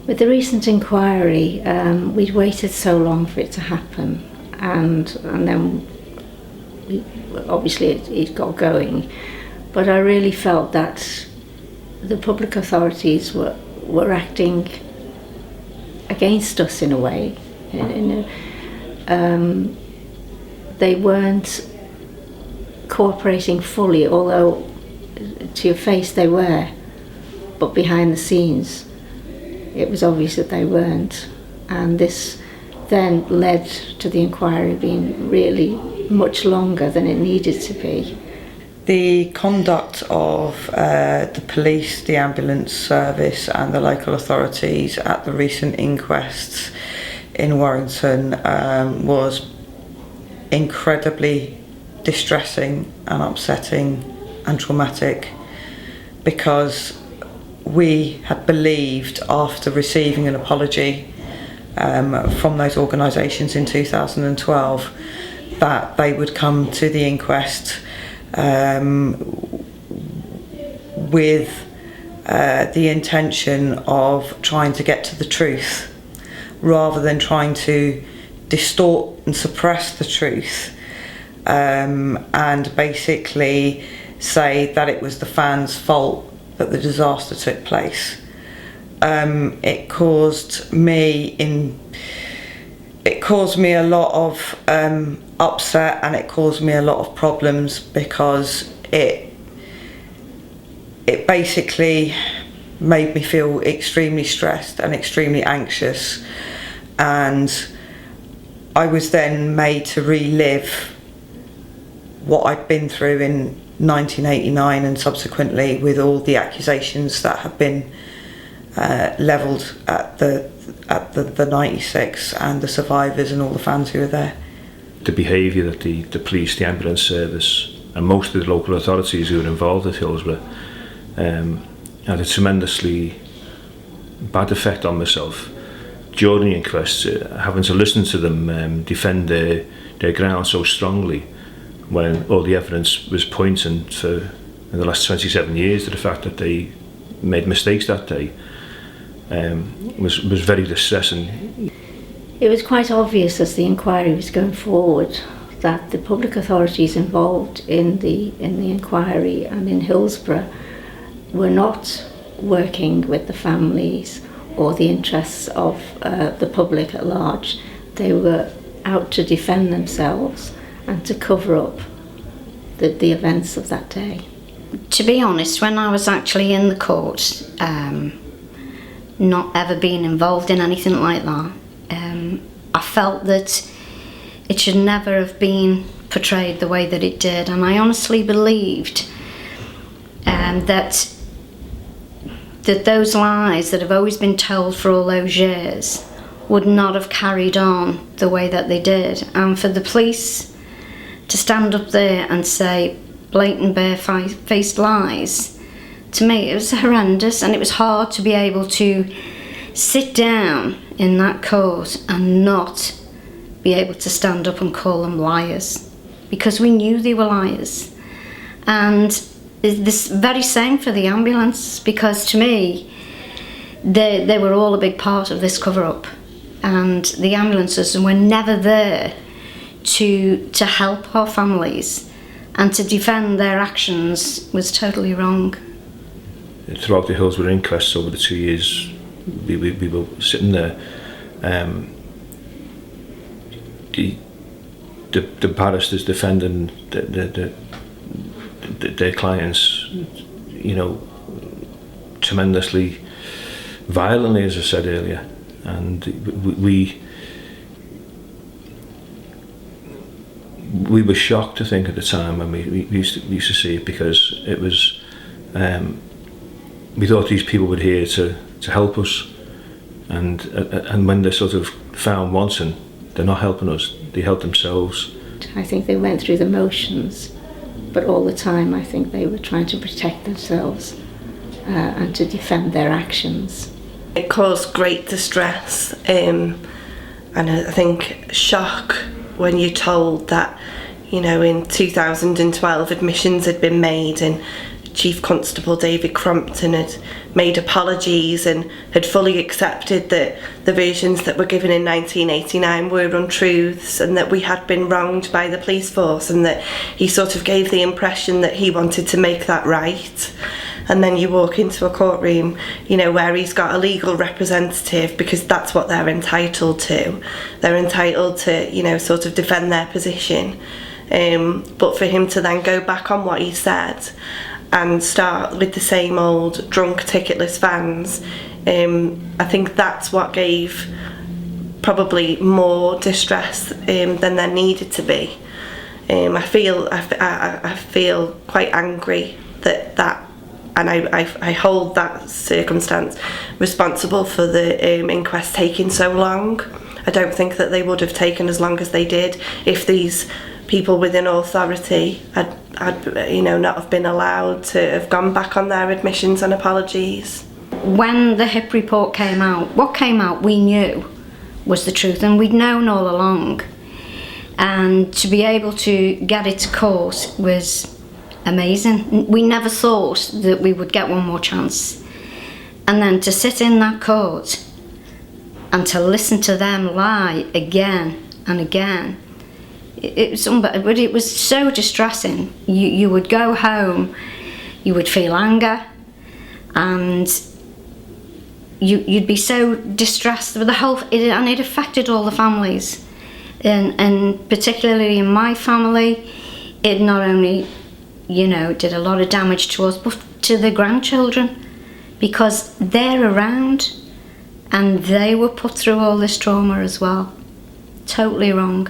With the recent inquiry, we'd waited so long for it to happen, and then obviously it got going. But I really felt that the public authorities were acting against us in a way. They weren't cooperating fully, although to your face they were, but behind the scenes it was obvious that they weren't, and this then led to the inquiry being really much longer than it needed to be. The conduct of the police, the ambulance service and the local authorities at the recent inquests in Warrington was incredibly distressing and upsetting and traumatic, because we had believed, after receiving an apology from those organisations in 2012, that they would come to the inquest with the intention of trying to get to the truth, rather than trying to distort and suppress the truth, and basically say that it was the fans' fault that the disaster took place. It caused me a lot of upset, and it caused me a lot of problems, because it basically made me feel extremely stressed and extremely anxious, and I was then made to relive what I'd been through in 1989 and subsequently, with all the accusations that have been levelled at the 96 and the survivors and all the fans who were there. The behaviour that the police, the ambulance service and most of the local authorities who were involved at Hillsborough had a tremendously bad effect on myself during the inquests, having to listen to them defend their ground so strongly, when all the evidence was pointing in the last 27 years to the fact that they made mistakes that day, was very distressing. It was quite obvious as the inquiry was going forward that the public authorities involved in the inquiry and in Hillsborough were not working with the families or the interests of the public at large. They were out to defend themselves and to cover up the events of that day. To be honest, when I was actually in the court, not ever being involved in anything like that, I felt that it should never have been portrayed the way that it did, and I honestly believed that those lies that have always been told for all those years would not have carried on the way that they did. And for the police to stand up there and say blatant bare-faced lies, to me it was horrendous, and it was hard to be able to sit down in that court and not be able to stand up and call them liars, because we knew they were liars. And this very same for the ambulance, because to me they were all a big part of this cover-up, and the ambulances were never there to help our families, and to defend their actions was totally wrong. Throughout the Hillsborough inquests over the 2 years we were sitting there, the barristers defending their clients, you know, tremendously violently, as I said earlier, and we were shocked, I think, at the time when we used to see it, because it was we thought these people were here to help us, and when they're sort of found wanting, they're not helping us, they help themselves. I think they went through the motions, but all the time I think they were trying to protect themselves and to defend their actions. It caused great distress and I think shock when you're told that, you know, in 2012 admissions had been made and Chief Constable David Crompton had made apologies and had fully accepted that the versions that were given in 1989 were untruths and that we had been wronged by the police force, and that he sort of gave the impression that he wanted to make that right. And then you walk into a courtroom, you know, where he's got a legal representative, because that's what they're entitled to. They're entitled to, you know, sort of defend their position. But for him to then go back on what he said and start with the same old drunk ticketless vans, I think that's what gave probably more distress than there needed to be. I feel quite angry that and I hold that circumstance responsible for the inquest taking so long. I don't think that they would have taken as long as they did if these people within authority had you know, not have been allowed to have gone back on their admissions and apologies. When the HIP report came out, what came out we knew was the truth, and we'd known all along. And to be able to get it to court was amazing. We never thought that we would get one more chance. And then to sit in that court and to listen to them lie again and again, it was so distressing. You would go home, you would feel anger, and you'd be so distressed with the whole, and it affected all the families. And particularly in my family, it not only, you know, did a lot of damage to us, but to the grandchildren, because they're around and they were put through all this trauma as well. Totally wrong.